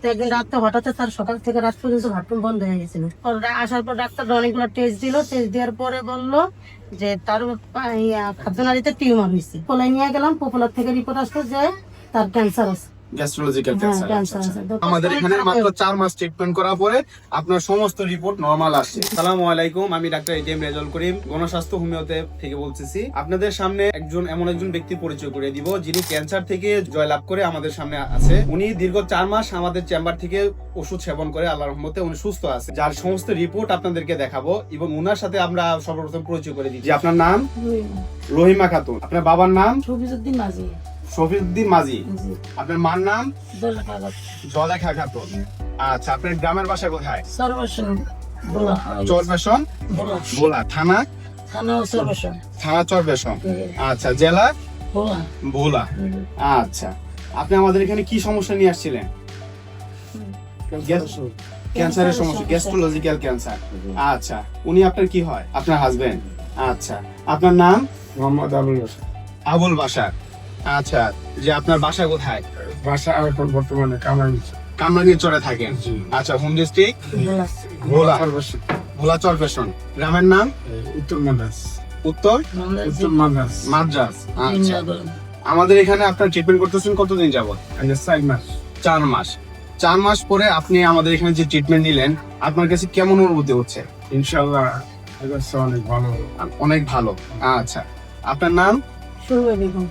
তো একদিন রাত্রে হঠাৎ তার সকাল থেকে রাত পর্যন্ত বাথরুম বন্ধ হয়ে গেছিল। আসার পর ডাক্তার অনেকগুলো টেস্ট দিল। টেস্ট দেওয়ার পরে বললো যে তার খাদ্যনালীতে টিউমার হয়েছে। পোলায় নিয়ে গেলাম, পোপোলার থেকে রিপোর্ট আসলো যে তার ক্যান্সার আছে। গ্যাস্ট্রোলজিক্যাল ক্যান্সার ক্যান্সার। আছে। তো আমাদের এখানে মাত্র 4 মাস ট্রিটমেন্ট করার পরে আপনার সমস্ত রিপোর্ট নরমাল আসছে। আসসালামু আলাইকুম, আমি ডাক্তার এটিএম রেজাউল করিম, গণস্বাস্থ্য হোমিওতে থেকে বলতেছি। আপনাদের সামনে এমন একজন ব্যক্তির পরিচয় করে দিব যিনি ক্যান্সার থেকে জয়লাভ করে আমাদের সামনে আছে। উনি দীর্ঘ 4 মাস আমাদের চেম্বার থেকে ওষুধ সেবন করে আল্লাহর রহমতে উনি সুস্থ আছে, যার সমস্ত রিপোর্ট আপনাদেরকে দেখাবো এবং উনার সাথে আমরা সর্বপ্রথম পরিচয় করে দিচ্ছি। আপনার নাম? রহিমা খাতুন। আপনার বাবার নাম? শফিউদ্দিন মাঝি। শফিউদ্দিন মাঝি। আপনার মার নাম? জলেখা খাতুন। আচ্ছা, আপনার গ্রামের বাসা কোথায়? চরবেশন ভোলা। থানা? থানা চরবেশন। আচ্ছা, জেলা? ভোলা। আচ্ছা, আপনি আমাদের এখানে কি সমস্যা নিয়ে আসছিলেন? ক্যান্সারের সমস্যা, গ্যাস্ট্রোলজিক্যাল ক্যান্সার। আচ্ছা, উনি আপনার কি হয়? আপনার হাজবেন্ড। আচ্ছা, আপনার নাম? মোহাম্মদ আবুল বাশার। আবুল বাশার। আচ্ছা, যে আপনার বাসা কোথায়? বাসা এখন বর্তমানে কামরাঙ্গীরচরে থাকেন। আচ্ছা, হোম ডিস্ট্রিক্ট? ভোলা। ভোলা চরবেশন। গ্রামের নাম? উত্তর মাদ্রাস। উত্তর মাদ্রাস। আচ্ছা, আমাদের এখানে আপনার ট্রিটমেন্ট করতেছেন কতদিন যাবত? 4 মাস। 4 মাস। 4 মাস পরে আপনি আমাদের এখানে যে ট্রিটমেন্ট নিলেন, আপনার কাছে কেমন অনুভূতি হচ্ছে? ইনশাআল্লাহ অনেক ভালো। অনেক ভালো। আচ্ছা, আপনার নাম? সুমা বেগম।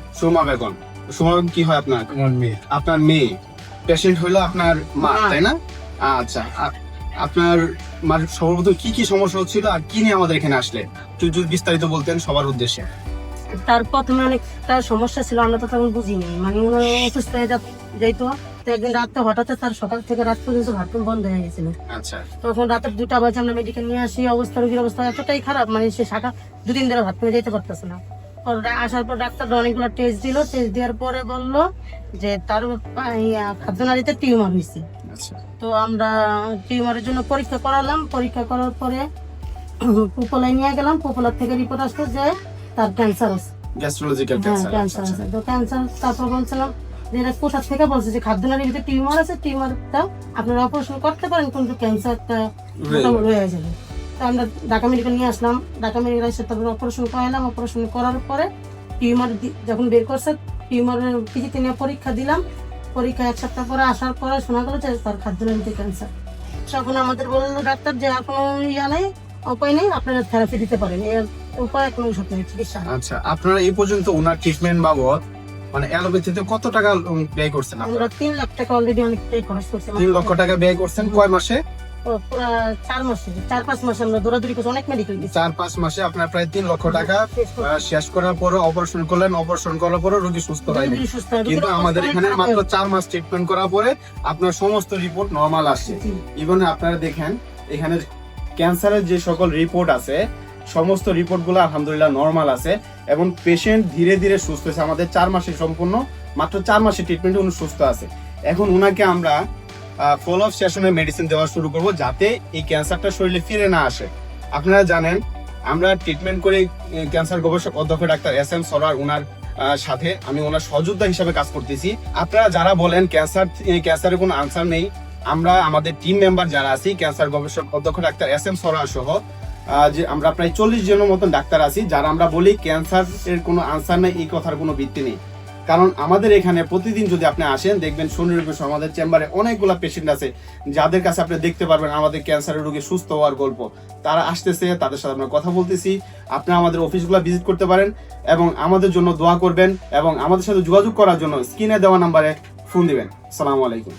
সুমা বেগম কি হয় আপনার? আমার মেয়ে। আপনার মেয়ে। পেশেন্ট হইলো আপনার মা, তাই না? আচ্ছা, আপনার মার সর্বপ্রথম কি কি সমস্যা হচ্ছিল আর কি নিয়ে আমাদের এখানে আসলে একটু যদি বিস্তারিত বলতেন সবার উদ্দেশ্যে। তার প্রথমে অনেকটা সমস্যা ছিল, আমরা তো তখন বুঝিনি, মানে উনি অসুস্থ হয়ে যাইতো। তো একদিন রাত্রে হঠাৎ তার সকাল থেকে রাত পর্যন্ত বাথরুম বন্ধ হয়ে গেছিল। আচ্ছা, তখন রাতের 2টা বাজে আমরা মেডিকেল নিয়ে আসি। রোগীর অবস্থা এতটাই খারাপ, মানে সে 2 দিন ধরে বাথরুমে যেতে পারতেছে না। আসার পর ডাক্তার অনেকগুলো টেস্ট দিল। টেস্ট দেওয়ার পরে বললো যে তার খাদ্যনালীতে টিউমার হয়েছে। তো আমরা টিউমারের জন্য পরীক্ষা করালাম। পরীক্ষা করার পরে পোপোলায় নিয়ে গেলাম। পোপোলার থেকে রিপোর্ট আসলো যে তার ক্যান্সার আছে। গ্যাস্ট্রোলজিক্যাল ক্যান্সার ক্যান্সার। আছে। তো ক্যান্সার, তারপর বলছিলাম যে এটা কোথা থেকে, বলছে যে খাদ্যনালীর ভিতরে টিউমার আছে, টিউমারটা আপনারা অপারেশন করতে পারেন কিন্তু ক্যান্সারটা রয়ে যাবে। তো আমরা ঢাকা মেডিকেল নিয়ে আসলাম। ঢাকা মেডিকেল এসে তারপর অপারেশন করালাম। অপারেশন করার পরে টিউমার যখন বের করছে, টিউমারের পিজিতে নিয়ে পরীক্ষা দিলাম। পরীক্ষা 1 সপ্তাহ পরে আসার পরে শোনা গেল যে তার খাদ্যনালীতে ক্যান্সার। তখন আমাদের বললো ডাক্তার যে আর কোনো নেই, উপায় নেই, আপনারা থেরাপি দিতে পারেন, এর উপায় কোনো ওষুধ নেই, চিকিৎসা। আচ্ছা, আপনারা এই পর্যন্ত ওনার ট্রিটমেন্ট বাবদ মানে অ্যালোপ্যাথিতে কত টাকা ব্যয় করছেন? আমরা 3 লাখ টাকা অলরেডি অনেক খরচ করছি। 3 লক্ষ টাকা ব্যয় করছেন। কয় মাসে? 4-5 মাসে আমরা দৌড়াদৌড়ি করছি, অনেক মেডিকেল দিচ্ছি। 4-5 মাসে আপনার প্রায় 3 লক্ষ টাকা শেষ করার পরে অপারেশন করলেন। অপারেশন করার পরে রোগী সুস্থ হয়নি, কিন্তু আমাদের এখানে মাত্র 4 মাস ট্রিটমেন্ট করার পরে আপনার সমস্ত রিপোর্ট নরমাল আসছে। ইভেন আপনারা দেখেন এখানে ক্যান্সারের যে সকল রিপোর্ট আছে, সমস্ত রিপোর্টগুলো আলহামদুলিল্লাহ নরমাল আছে এবং পেশেন্ট ধীরে ধীরে সুস্থ হয়েছে। আমাদের 4 মাসে সম্পূর্ণ, মাত্র 4 মাসের ট্রিটমেন্টে উনি সুস্থ আছে। এখন ওনাকে আমরা ফলো আপ সেশনে মেডিসিন দেওয়া শুরু করব যাতে এই ক্যান্সারটা শরীরে ফিরে না আসে। আপনারা জানেন আমরা ট্রিটমেন্ট করে ক্যান্সার গবেষক অধ্যক্ষ ডাক্তার SM সরোয়ার ওনার সাথে আমি ওনার সহযোদ্ধা হিসেবে কাজ করতেছি। আপনারা যারা বলেন ক্যান্সারের কোনো আনসার নেই, আমরা আমাদের টিম মেম্বার যারা আছি ক্যান্সার গবেষক অধ্যক্ষ ডাক্তার SM সরোয়ার সহ যে আমরা প্রায় 40 জনের মতন ডাক্তার আছি যারা আমরা বলি ক্যান্সারের কোনো আনসার নেই, এই কথার কোনো ভিত্তি নেই। কারণ আমাদের এখানে প্রতিদিন যদি আপনি আসেন দেখবেন সুনির্দিষ্ট আমাদের চেম্বারে অনেকগুলো পেশেন্ট আছে যাদের কাছে আপনি দেখতে পারবেন আমাদের ক্যান্সারের রোগী সুস্থ হওয়ার গল্প। তারা আসতেছে, তাদের সাথে আমরা কথা বলতেছি। আপনি আমাদের অফিসগুলো ভিজিট করতে পারেন এবং আমাদের জন্য দোয়া করবেন এবং আমাদের সাথে যোগাযোগ করার জন্য স্ক্রিনে দেওয়া নাম্বারে ফোন দিবেন। আসসালামু আলাইকুম।